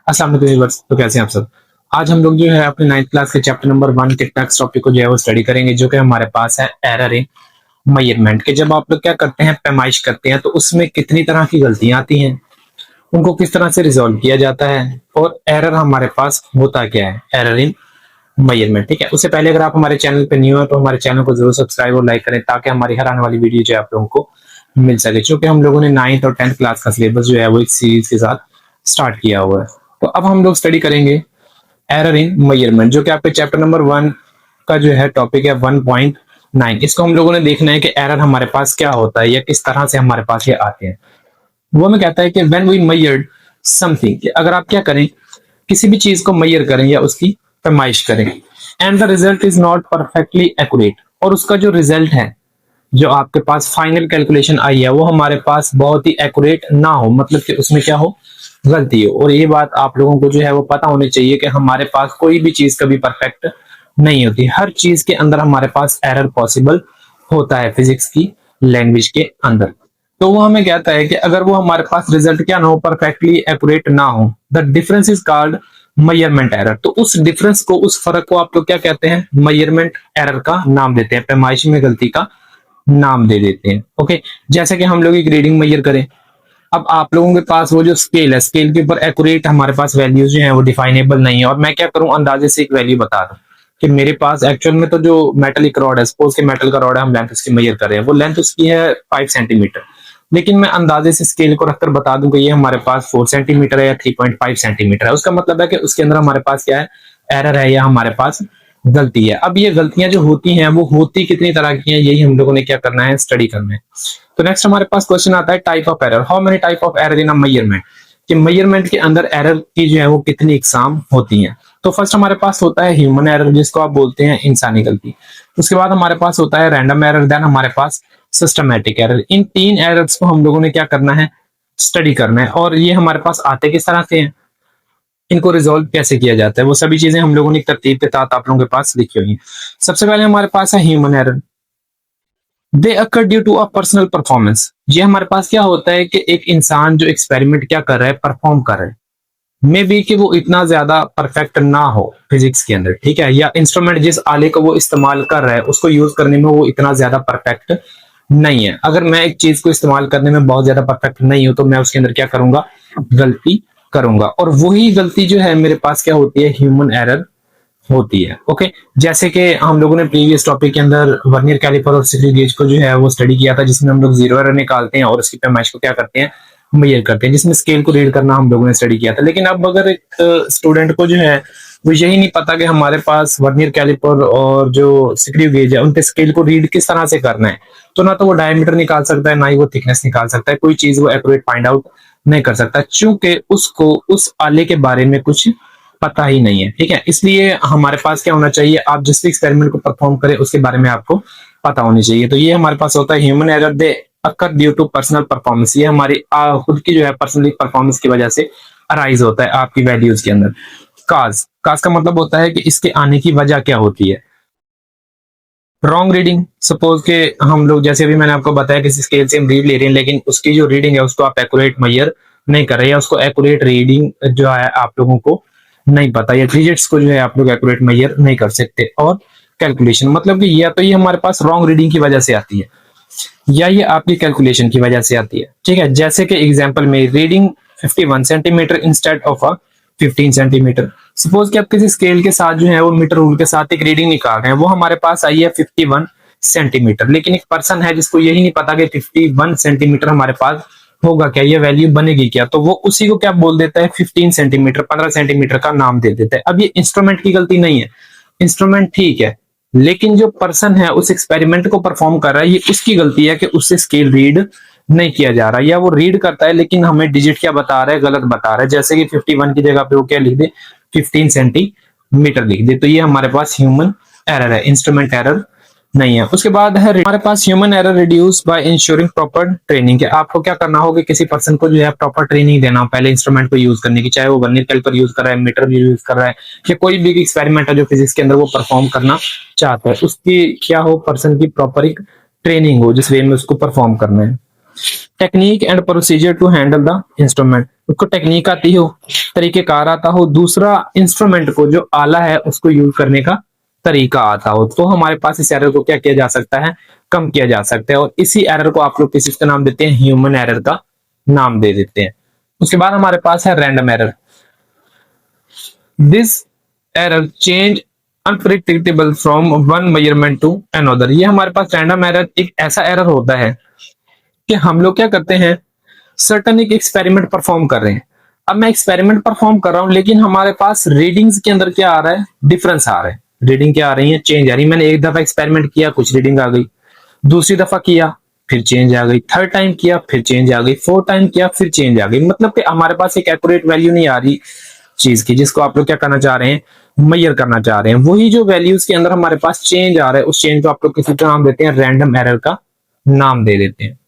अस्सलाम वालेकुम व्यूअर्स, तो कैसे हैं आप सब। आज हम लोग जो है अपने 9th क्लास के चैप्टर नंबर 1 के टेक्स्ट टॉपिक को जो है वो स्टडी करेंगे, जो कि हमारे पास है एरर इन मेजरमेंट के। जब आप लोग क्या करते हैं, पैमाइश करते हैं, तो उसमें कितनी तरह की गलतियां आती हैं, उनको किस तरह से रिजॉल्व किया जाता है, और एरर हमारे पास होता क्या है, एरर इन मेजरमेंट। ठीक है, उससे पहले अगर आप हमारे चैनल पर न्यू है तो हमारे चैनल को जरूर सब्सक्राइब और लाइक करें, ताकि हमारी हर आने वाली वीडियो जो है आप लोगों को मिल सके। क्योंकि हम लोगों ने 9th और 10th क्लास का सिलेबस जो है वो एक सीरीज के साथ स्टार्ट किया हुआ है। तो अब हम लोग स्टडी करेंगे एरर इन मेजरमेंट, जो कि आपके चैप्टर नंबर 1 का जो है टॉपिक है 1.9। इसको हम लोगों ने देखना है कि एरर हमारे पास क्या होता है या किस तरह से हमारे पास ये आते हैं। वो हमें कहता है कि व्हेन वी मेजर्ड समथिंग, कि अगर आप क्या करें, किसी भी चीज को मेजर करें या उसकी पैमाइश करें, and the result is not perfectly accurate, और उसका जो रिजल्ट है, जो आपके पास फाइनल कैलकुलेशन आई है, वो हमारे पास बहुत ही एक्यूरेट ना हो, मतलब कि उसमें क्या हो, गलती हो। और ये बात आप लोगों को जो है वो पता होनी चाहिए कि हमारे पास कोई भी चीज कभी परफेक्ट नहीं होती, हर चीज के अंदर हमारे पास एरर पॉसिबल होता है, फिजिक्स की लैंग्वेज के अंदर। तो वो हमें कहता है कि अगर वो हमारे पास रिजल्ट क्या ना हो, परफेक्टली एक्यूरेट ना हो, the difference is called measurement error. तो उस डिफरेंस को, उस फर्क को आप लोग क्या कहते हैं, मेजरमेंट एरर का नाम देते हैं, पैमाइश में गलती का नाम दे देते हैं। ओके, जैसे कि हम लोग एक रीडिंग मेजर करें, अब आप लोगों के पास वो जो स्केल है, स्केल के ऊपर एक्यूरेट हमारे पास वैल्यूज जो है वो डिफाइनेबल नहीं है, और मैं क्या करूं, अंदाजे से एक वैल्यू बता दूं कि मेरे पास एक्चुअल में तो जो मेटलिक रॉड है, सपोज के मेटल का रॉड है, हम लेंथ उसकी मेजर कर रहे हैं, वो लेंथ उसकी है 5 सेंटीमीटर, लेकिन मैं अंदाजे से स्केल को रखकर बता दूं कि ये हमारे पास 4 सेंटीमीटर है या 3.5 सेंटीमीटर है। उसका मतलब है कि उसके अंदर हमारे पास क्या है, एरर है या हमारे पास गलती है। अब ये गलतियां जो होती हैं वो होती कितनी तरह की हैं, यही हम लोगों ने क्या करना है, स्टडी करना है। तो नेक्स्ट हमारे पास क्वेश्चन आता है type of error, how many type of error in a measurement, कि मेजरमेंट के अंदर एरर की जो है वो कितनी इकसाम होती हैं। तो फर्स्ट हमारे पास होता है ह्यूमन एरर, जिसको आप बोलते हैं इंसानी गलती। उसके बाद हमारे पास होता है रैंडम एरर, देन हमारे पास सिस्टमैटिक एरर। इन तीन एरर्स को हम लोगों ने क्या करना है, स्टडी करना है, और ये हमारे पास आते किस तरह से हैं, इनको रिजोल्व कैसे किया जाता है, वो सभी चीजें हम लोगों ने तरतीब के साथ आप लोगों के पास लिखी हुई हैं। सबसे पहले हमारे पास है human error, they occur due to a personal performance. ये हमारे पास क्या होता है कि एक इंसान जो एक्सपेरिमेंट क्या कर रहा है, परफॉर्म कर रहा है, मे बी कि वो इतना ज्यादा परफेक्ट ना हो फिजिक्स के अंदर, ठीक है, या इंस्ट्रूमेंट जिस आले को वो इस्तेमाल कर रहा है उसको यूज करने में वो इतना ज्यादा परफेक्ट नहीं है। अगर मैं एक चीज को इस्तेमाल करने में बहुत ज्यादा परफेक्ट नहीं हूं, तो मैं उसके अंदर क्या करूंगा, गलती करूंगा, और वही गलती जो है मेरे पास क्या होती है, ह्यूमन एरर होती है। ओके, जैसे कि हम लोगों ने प्रीवियस टॉपिक के अंदर वर्नियर कैलिपर और स्क्रू गेज को जो है वो स्टडी किया था, जिसमें हम लोग जीरो एरर निकालते हैं और उसकी पैमाइश को क्या करते हैं, मेजर करते हैं, जिसमें स्केल को रीड करना हम लोगों ने स्टडी किया था। लेकिन अब अगर एक स्टूडेंट को जो है वो यही नहीं पता कि हमारे पास वर्नियर कैलिपर और जो स्क्रू गेज है उनके स्केल को रीड किस तरह से करना है, तो ना तो वो डायमीटर निकाल सकता है, ना ही वो थिकनेस निकाल सकता है, कोई चीज वो एक्यूरेट फाइंड आउट नहीं कर सकता, चूंकि उसको उस आले के बारे में कुछ पता ही नहीं है। ठीक है, इसलिए हमारे पास क्या होना चाहिए, आप जिस भी एक्सपेरिमेंट को परफॉर्म करें उसके बारे में आपको पता होनी चाहिए। तो ये हमारे पास होता है human error, they occur due to personal performance. ये हमारी खुद की जो है पर्सनल परफॉर्मेंस की वजह से अराइज होता है आपकी वैल्यूज के अंदर। काज, काज का मतलब होता है कि इसके आने की वजह क्या होती है। रॉन्ग रीडिंग, सपोज के हम लोग, जैसे अभी मैंने आपको बताया किसी स्केल से हम रीड ले रहे हैं, लेकिन उसकी जो रीडिंग है उसको आप एक्यूरेट मेजर नहीं कर रहे, या उसको एक्यूरेट रीडिंग जो है आप लोगों को नहीं पता, या डिजिट्स को जो है आप लोग एक्यूरेट मेजर नहीं कर सकते। और कैलकुलेशन, मतलब कि या तो ये हमारे पास रॉन्ग रीडिंग की वजह से आती है, या ये आपकी कैलकुलेशन की वजह से आती है। ठीक है, जैसे कि एग्जांपल में reading 51 centimetre instead of a 15 centimetre. Suppose कि आप किसी स्केल के साथ जो है वो मीटर रूल के साथ एक रीडिंग निकाल रहे हैं, वो हमारे पास आई है 51 सेंटीमीटर, लेकिन एक पर्सन है जिसको यही नहीं पता कि 51 सेंटीमीटर हमारे पास होगा क्या, ये वैल्यू बनेगी क्या, तो वो उसी को क्या बोल देता है, 15 सेंटीमीटर, 15 सेंटीमीटर का नाम दे देता है। अब ये इंस्ट्रूमेंट की गलती नहीं है, इंस्ट्रूमेंट ठीक है, लेकिन जो पर्सन है उस एक्सपेरिमेंट को परफॉर्म कर रहा है, ये उसकी गलती है कि उससे स्केल रीड नहीं किया जा रहा, या वो रीड करता है लेकिन हमें डिजिट क्या बता रहा है, गलत बता रहा है। जैसे कि 51 की जगह पे वो क्या लिख दे, 15 सेंटीमीटर लिख दे, तो ये हमारे पास ह्यूमन एरर है, इंस्ट्रूमेंट एरर नहीं है। उसके बाद है हमारे पास human error reduce by ensuring proper training, के आपको क्या करना होगा, किसी पर्सन को जो है प्रॉपर ट्रेनिंग देना पहले इंस्ट्रूमेंट को यूज करने की, चाहे वो वर्नियर कैलिपर यूज कर रहा है, मीटर यूज कर रहा है, या कोई भी एक्सपेरिमेंट है जो फिजिक्स के अंदर वो परफॉर्म करना चाहता है, उसकी क्या हो, पर्सन की प्रॉपर एक ट्रेनिंग हो जिस वे में उसको परफॉर्म करना है। Technique and procedure to handle the instrument, उसको टेक्निक आती हो, तरीकेकार आता हो, दूसरा इंस्ट्रूमेंट को जो आला है उसको यूज करने का तरीका आता हो, तो हमारे पास इस एरर को क्या किया जा सकता है, कम किया जा सकता है। और इसी एरर को आप लोग किस चीज का नाम देते हैं, ह्यूमन एरर का नाम दे देते हैं। उसके बाद हमारे पास है random error. This error change unpredictable from one measurement to another. ये हमारे पास रैंडम एरर एक ऐसा एरर होता है कि हम लोग क्या करते हैं, सर्टन एक एक्सपेरिमेंट परफॉर्म कर रहे हैं। अब मैं एक्सपेरिमेंट परफॉर्म कर रहा हूं, लेकिन हमारे पास रीडिंग्स के अंदर क्या आ रहा है, डिफरेंस आ रहा है। रीडिंग क्या आ रही है, चेंज आ रही है। मैंने एक दफा एक्सपेरिमेंट किया, कुछ रीडिंग आ गई, दूसरी दफा किया फिर चेंज आ गई, थर्ड टाइम किया फिर चेंज आ गई, फोर्थ टाइम किया फिर चेंज आ गई। मतलब कि हमारे पास एक एक्यूरेट वैल्यू नहीं आ रही चीज की, जिसको आप लोग क्या करना चाह रहे हैं, मेजर करना चाह रहे हैं। वही जो वैल्यूज के अंदर हमारे पास चेंज आ रहा है, उस चेंज को आप लोग किसी का नाम देते हैं, रैंडम एरर का नाम दे देते हैं।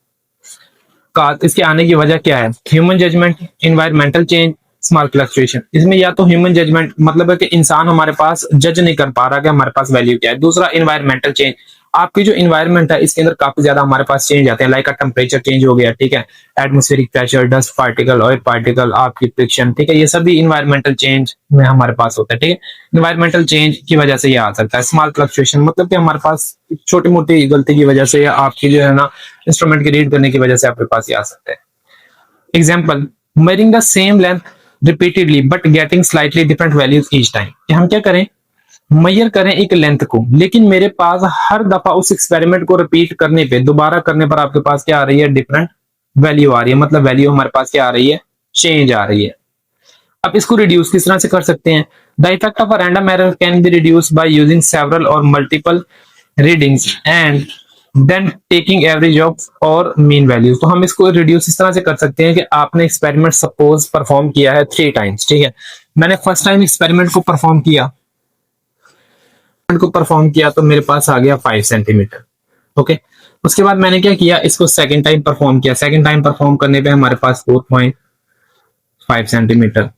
इसके आने की वजह क्या है, human judgement, environmental change, small fluctuation. इसमें या तो ह्यूमन जजमेंट मतलब है कि इंसान हमारे पास जज नहीं कर पा रहा कि हमारे पास वैल्यू क्या है। दूसरा इन्वायरमेंटल चेंज, आपकी जो इन्वायरमेंट है इसके अंदर काफी ज्यादा हमारे पास चेंज आते हैं, लाइक टेम्परेचर चेंज हो गया, ठीक है, atmospheric pressure, dust particle, oil particle, आपकी फ्रिक्शन, ठीक है, ये सभी इन्वायरमेंटल चेंज में हमारे पास होता है। ठीक है, इन्वायरमेंटल चेंज की वजह से ये आ सकता है। स्मॉल फ्लक्चुएशन मतलब कि हमारे पास छोटी मोटी गलती की वजह से या आपकी जो है ना इंस्ट्रूमेंट की रीड करने की वजह से आपके पास ये आ सकता है। Example, measuring the same length repeatedly but getting slightly different values each time। कि हम क्या करें, मेजर करें एक लेंथ को, लेकिन मेरे पास हर दफा उस एक्सपेरिमेंट को रिपीट करने पे, दोबारा करने पर आपके पास क्या आ रही है, डिफरेंट वैल्यू आ रही है। मतलब वैल्यू हमारे पास क्या आ रही है, चेंज आ रही है। अब इसको रिड्यूस किस तरह से कर सकते हैं, the effect of a random error can be reduced by using several or multiple readings and then taking average of or mean values. तो हम इसको रिड्यूस इस तरह से कर सकते हैं कि आपने एक्सपेरिमेंट सपोज परफॉर्म किया है 3 टाइम्स, ठीक है, मैंने फर्स्ट टाइम एक्सपेरिमेंट को परफॉर्म किया तो मेरे पास आ गया 5 सेंटीमीटर। ओके, उसके बाद मैंने क्या किया, इसको सेकंड टाइम परफॉर्म किया, सेकंड टाइम परफॉर्म करने पे हमारे पास 4.5 सेंटीमीटर।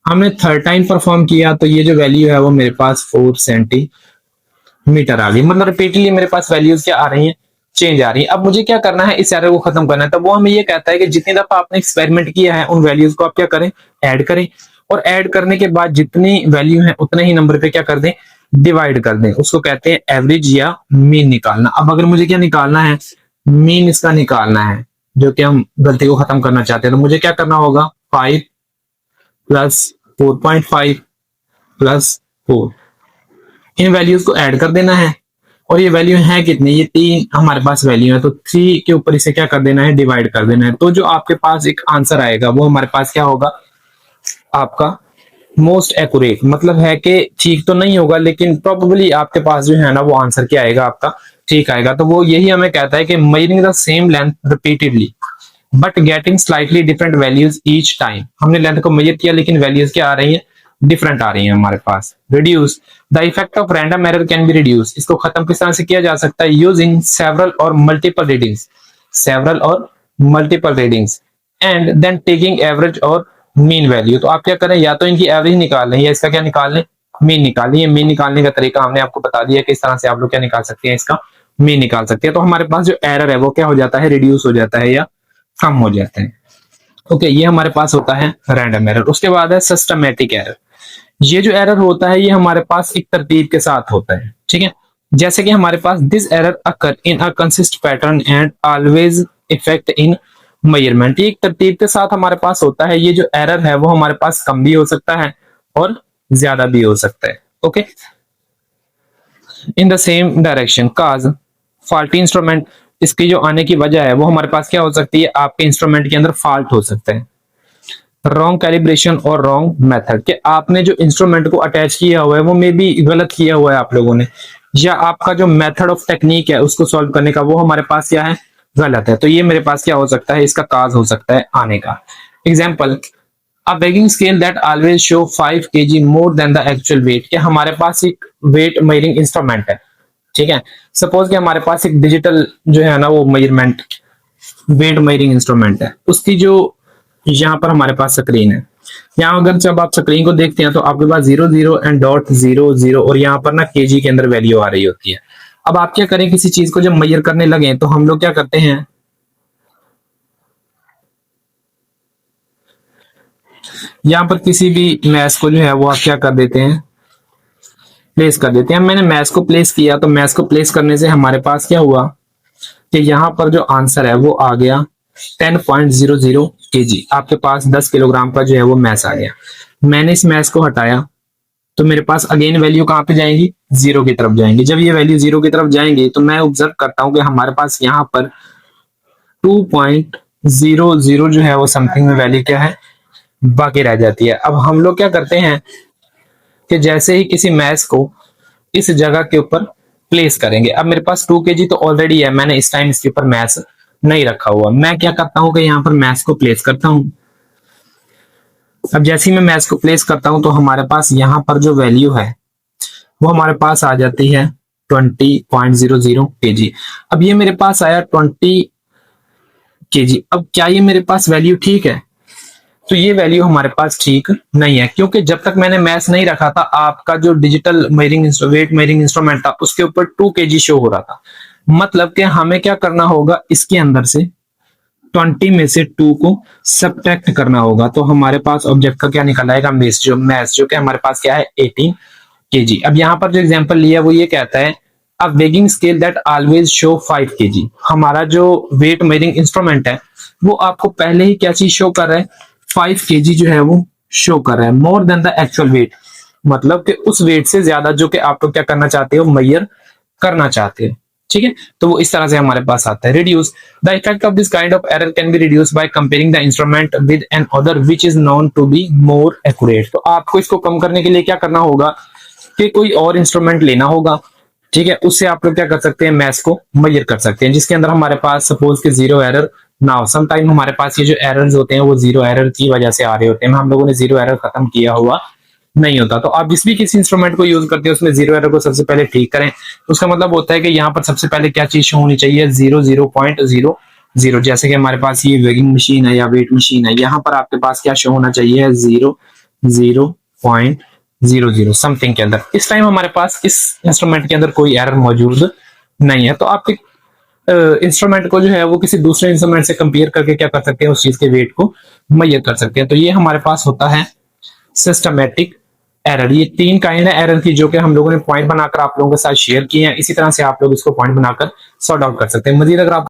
हमने थर्ड टाइम परफॉर्म किया तो ये जो वैल्यू है वो मेरे पास 4 सेंटीमीटर आ गई। मतलब रिपीटली मेरे पास वैल्यूज क्या आ रही हैं, चेंज आ रही है। अब मुझे क्या करना है, इस एरर को खत्म करना है। तो वो हमें ये कहता है कि जितनी दफा आपने एक्सपेरिमेंट किया है उन वैल्यूज को आप क्या करें, ऐड करें, और ऐड करने के बाद जितनी वैल्यू है उतने ही नंबर पे क्या कर दें, डिवाइड कर दें। उसको कहते हैं एवरेज या मीन निकालना। अब अगर मुझे क्या निकालना है, मीन इसका निकालना है, जो कि हम गलती को खत्म करना चाहते हैं, तो मुझे क्या करना होगा, 5 प्लस 4.5 प्लस 4, इन वैल्यूज को ऐड कर देना है। और ये वैल्यू है कितनी, ये 3 हमारे पास वैल्यू है, तो 3 के ऊपर इसे क्या कर देना है, डिवाइड कर देना है। तो जो आपके पास एक आंसर आएगा वो हमारे पास क्या होगा, आपका मोस्ट एक्यूरेट। मतलब है कि ठीक तो नहीं होगा, लेकिन प्रोबेबली आपके पास जो है ना वो आंसर क्या आएगा, आपका ठीक आएगा। तो वो यही हमें कहता है कि measuring the same length repeatedly but getting slightly different values each time. हमने लेंथ को मेजर किया लेकिन वैल्यूज क्या आ रही है, डिफरेंट आ रही है हमारे पास। Reduce the effect of random error can be reduce. इसको खत्म किस तरह से किया जा सकता है, using several or multiple readings, several or multiple readings and then taking average or mean value. तो आप क्या करें, या तो इनकी एवरेज निकाल लें या इसका क्या निकाल लें, मीन निकाल लें। मीन निकालने का तरीका हमने आपको बता दिया कि इस तरह से आप लोग क्या निकाल सकते हैं, इसका मीन निकाल सकते हैं। तो हमारे पास जो एरर है वो क्या हो जाता है, रिड्यूस हो जाता है या कम हो जाते हैं। ओके, ये हमारे पास होता है रैंडम एरर। उसके बाद है सिस्टमैटिक एरर। ये जो एरर होता है ये हमारे पास एक तरतीब के साथ होता है, ठीक है। जैसे कि हमारे पास this error occur in a consist pattern and always effect in measurement. एक तरतीब के साथ हमारे पास होता है। ये जो एरर है वो हमारे पास कम भी हो सकता है और ज्यादा भी हो सकता है। Okay, in the same direction cause faulty instrument. इसकी जो आने की वजह है वो हमारे पास क्या हो सकती है, आपके इंस्ट्रूमेंट के अंदर फॉल्ट हो सकता है। रॉन्ग कैलिब्रेशन और रॉन्ग मेथड, कि आपने जो इंस्ट्रूमेंट को अटैच किया हुआ है वो मे बी गलत किया हुआ है आप लोगों ने, या आपका जो मेथड ऑफ टेक्निक है उसको सॉल्व करने का वो हमारे पास क्या है, गलत है। तो ये मेरे पास क्या हो सकता है, इसका काज हो सकता है आने का। Example, a weighing scale that always show 5 kg more than the actual weight। कि हमारे पास एक वेट मेजरिंग इंस्ट्रूमेंट है, ठीक है। सपोज कि हमारे पास एक डिजिटल जो है ना वो मेजरमेंट वेट मेजरिंग इंस्ट्रूमेंट है, उसकी जो यहाँ पर हमारे पास स्क्रीन है, यहाँ अगर जब आप स्क्रीन को देखते हैं तो आपके पास 00 एंड डॉट 00 और यहाँ पर ना केजी के अंदर वैल्यू आ रही होती है। अब आप क्या करें, किसी चीज को जब मेजर करने लगे तो हम लोग क्या करते हैं, यहाँ पर किसी भी मैच को जो है वो आप क्या कर देते हैं, प्लेस कर देते हैं। मैंने मैच को प्लेस किया, तो मैच को प्लेस करने से हमारे पास क्या हुआ कि यहाँ पर जो आंसर है वो आ गया 10.00 kg। आपके पास 10 किलोग्राम का जो है वो मैच आ गया। मैंने इस मैच को हटाया तो मेरे पास अगेन वैल्यू कहाँ पे जाएंगी, जीरो की तरफ जाएंगी। जब ये वैल्यू जीरो की तरफ जाएंगी तो मैं ऑब्जर्व करता हूं कि हमारे पास यहाँ पर 2.00 जो है वो समथिंग में वैल्यू क्या है, बाकी रह जाती है। अब हम लोग क्या करते हैं कि जैसे ही किसी मैच को इस जगह के ऊपर प्लेस करेंगे, अब मेरे पास 2 kg तो ऑलरेडी है, मैंने इस टाइम इसके ऊपर मैच नहीं रखा हुआ। मैं क्या करता हूं कि यहाँ पर मैच को प्लेस करता हूं। अब जैसे ही मैं मैच को प्लेस करता हूं तो हमारे पास यहाँ पर जो वैल्यू है वो हमारे पास आ जाती है 20.00 kg। अब ये मेरे पास आया 20 kg। अब क्या ये मेरे पास वैल्यू ठीक है? तो ये वैल्यू हमारे पास ठीक नहीं है, क्योंकि जब तक मैंने मैच नहीं रखा था आपका जो digital measuring weight measuring instrument था उसके ऊपर 2 kg शो हो रहा था। मतलब कि हमें क्या करना होगा, इसके अंदर से 20 में से 2 को सब्ट्रैक्ट करना होगा। तो हमारे पास ऑब्जेक्ट का क्या निकल आएगा, मैच जो कि हमारे पास क्या है 18 kg। अब यहाँ पर जो एग्जांपल लिया वो ये कहता है a weighing scale that always show 5 kg। हमारा जो वेट मेजरिंग इंस्ट्रूमेंट है वो आपको पहले ही क्या चीज शो कर रहा है, 5 kg जो है वो शो कर रहा है, more than the actual wait. मतलब कि उस वेट से ज्यादा जो कि आप लोग क्या करना चाहते हो, मेजर करना चाहते हो। ठीक है, तो वो इस तरह से हमारे पास आता है। Reduce the effect of this kind of error can be reduce by comparing the instrument with another which is known to be more accurate. तो आपको इसको कम करने के लिए क्या करना होगा कि कोई और इंस्ट्रूमेंट लेना होगा। ठीक है, उससे आप लोग क्या कर सकते हैं, मैथ्स को मेजर कर सकते हैं, जिसके अंदर हमारे पास सपोज कि जीरो एरर ना हो। सम टाइम हमारे पास ये जो एरर्स होते हैं वो जीरो एरर की वजह से आ रहे होते हैं, हम लोगों ने जीरो एरर खत्म किया हुआ नहीं होता। तो आप जिस भी किसी इंस्ट्रूमेंट को यूज करते हैं उसमें जीरो एरर को सबसे पहले ठीक करें। उसका मतलब होता है कि यहाँ पर सबसे पहले क्या चीज शो होनी चाहिए, 0.00। जैसे कि हमारे पास ये वेगिंग मशीन है या वेट मशीन है, यहाँ पर आपके पास क्या शो होना चाहिए, 0.00 समथिंग के अंदर। इस टाइम हमारे पास इस इंस्ट्रूमेंट के अंदर कोई एरर मौजूद नहीं है। तो आपके इंस्ट्रूमेंट को जो है वो किसी दूसरे इंस्ट्रूमेंट से कंपेयर करके क्या कर सकते हैं, उस चीज के वेट को मेजर कर सकते हैं। तो ये हमारे पास होता है सिस्टमैटिक एरर। ये 3 काइंड है एरर की जो कि हम लोगों ने पॉइंट बनाकर आप लोगों के साथ शेयर किए हैं। इसी तरह से आप लोग इसको पॉइंट बनाकर सॉर्ट आउट कर सकते हैं। मजीद अगर आप